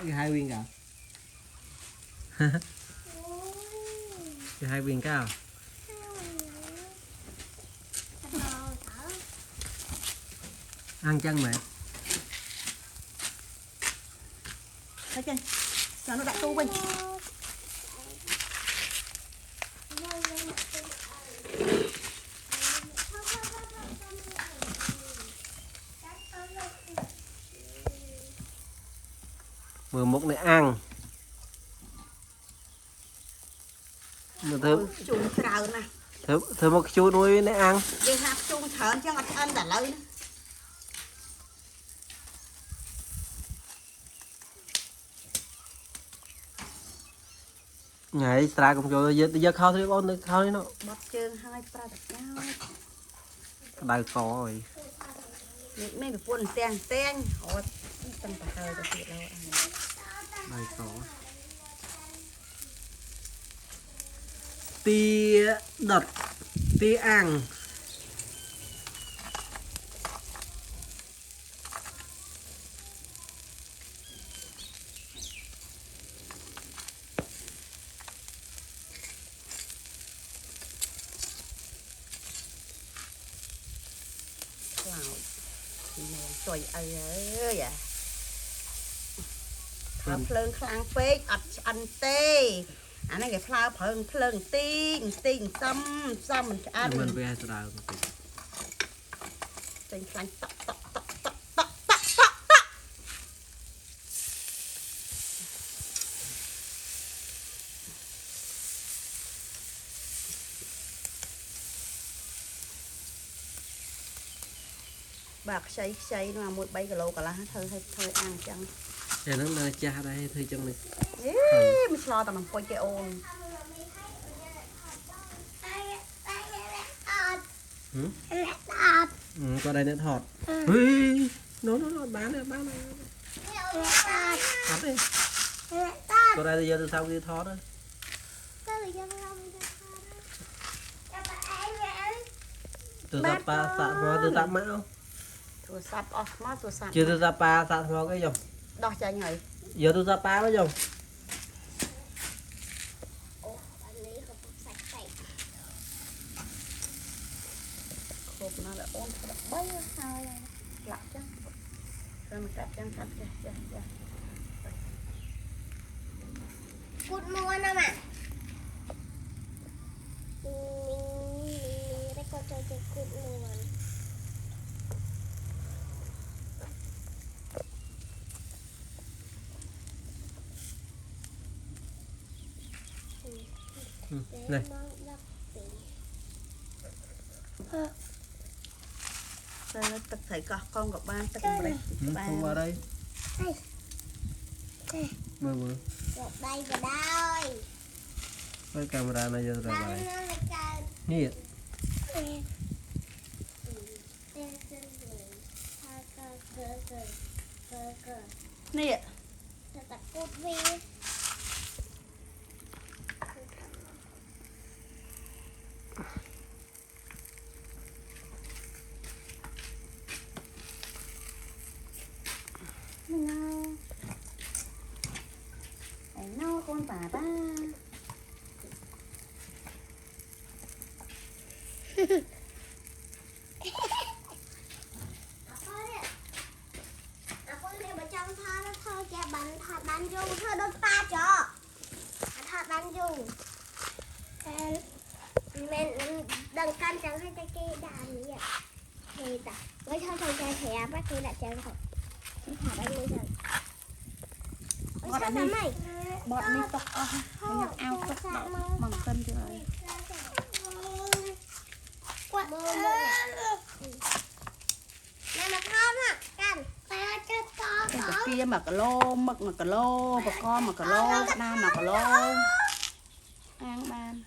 cái hai viên cả cái hai viên cao ăn chân mẹ thấy chưa sao nó đã tu bên vừa một này ăn thơm chuông cào nè thơm một chú nuôi này ăn đi hạt chuông thở cho ăn đã lời nữa nhảy ra cũng cho giờ khao thôi con khao đấy nó bật chương hai pra đặt nhau đại có rồi mấy cái quân ten họ tăng cả hơi được thiệt đâu đại có tia đợt tia ăn trời ơi à phơi phơi khang phết ăn tê anh ấy cái phơi phơi tinh xăm mình ăn mình về từ đầu tinh phơi tóc bạc xây nó một 7 kg cả là thôi ăn chăng để nó là cha đây thôi trong này mình lo tao mình quay cái ôn qua đây nữa thọt nó bán này thọt đi qua đây giờ từ sau khi thọt đấy từ Sapa sạ nó từ Tam Mão tôi sắp off mà tôi sắp chưa từ Sapa sạ nó cái dòng đo chạy nhảy giờ từ Sapa mới dòng hộp nó là ôn bay sao lạ chứ rồi mình cắt chân cút mua nè mà đây con chơi cút mua này nó tập thấy con gặp ba tập không vào đây vừa đây và đây cái camera này giờ ra bài nè nè tập cút vi no con bà ba thọt bánh dung thơ đốt ba cho thọt bánh dung mình đừng canh chẳng hay cái đàn như vậy thì ta với thơ thơ cha thẻ bác kia đã chơi không thọt bánh dung bọt mi tóc mình nhập ao tóc bằng cân chưa rồi nè mà con hả canh cái kia mà cà lô mực mà cà lô và con mà cà lô nam mà cà lô ăn ban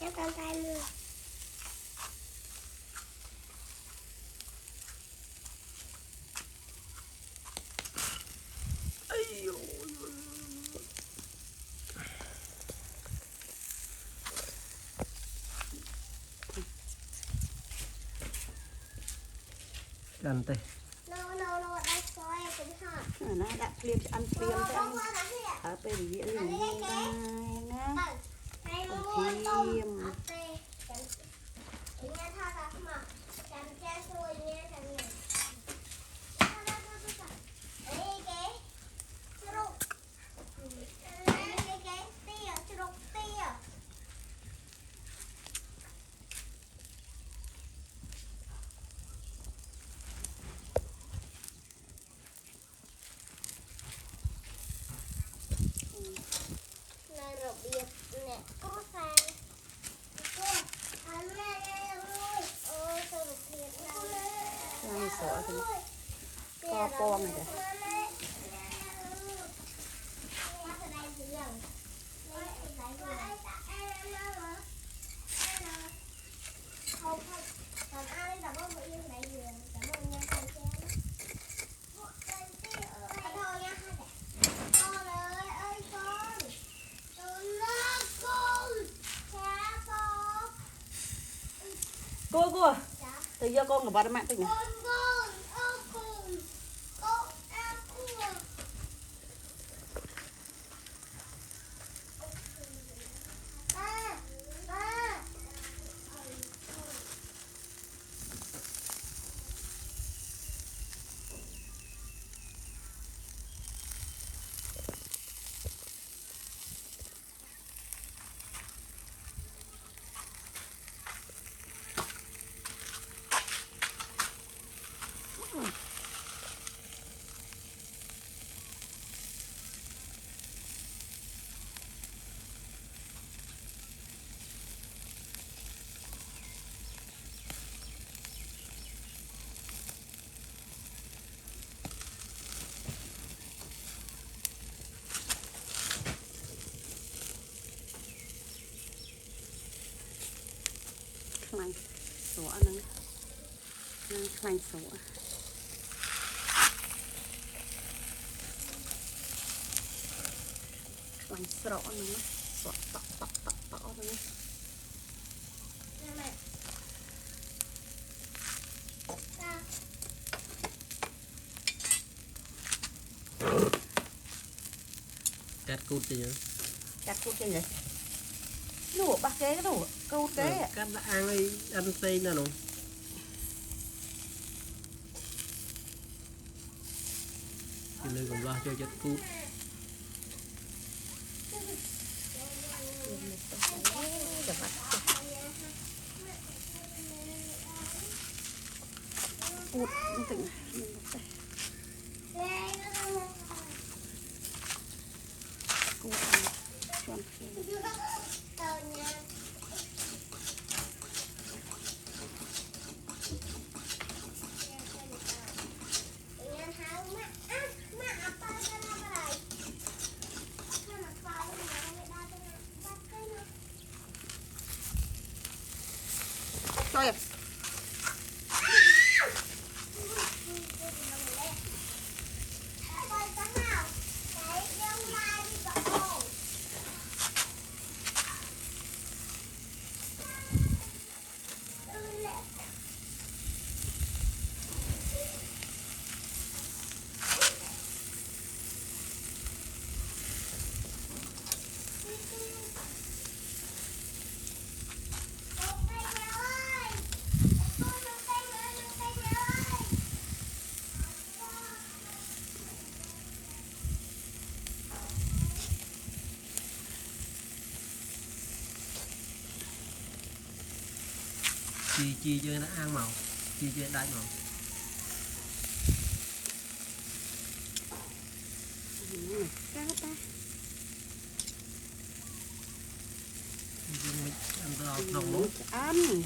cho con tay luôn ăn tê no đây coi cũng hot nó đã phim cho ăn phim cho anh qua đó thì ạ ở bên dưới liền nha hay phim mua nghe tha ra mà chăm cha xui nghe thằng này ấy cái chụp cái tia chụp tia này rồi biệt nè có sang Này sợ thì co con này kìa còn ai đã có một yên đại giường cảm ơn nha con chén thôi nha con ơi con cô từ giờ con vào mạng tình này này sủa nè này sủa này sọ nè sọ tọ nè cắt cút gì nữa chặt cút cái gì nụ bạc kế cái nụ câu kế cắt đã ăn đi ăn tây nè nụ thì nơi còn lo cho chất cút cút tỉnh cút Trời chi cho nó ăn màu chi cho đánh màu cá ta ăn đồng luôn ăn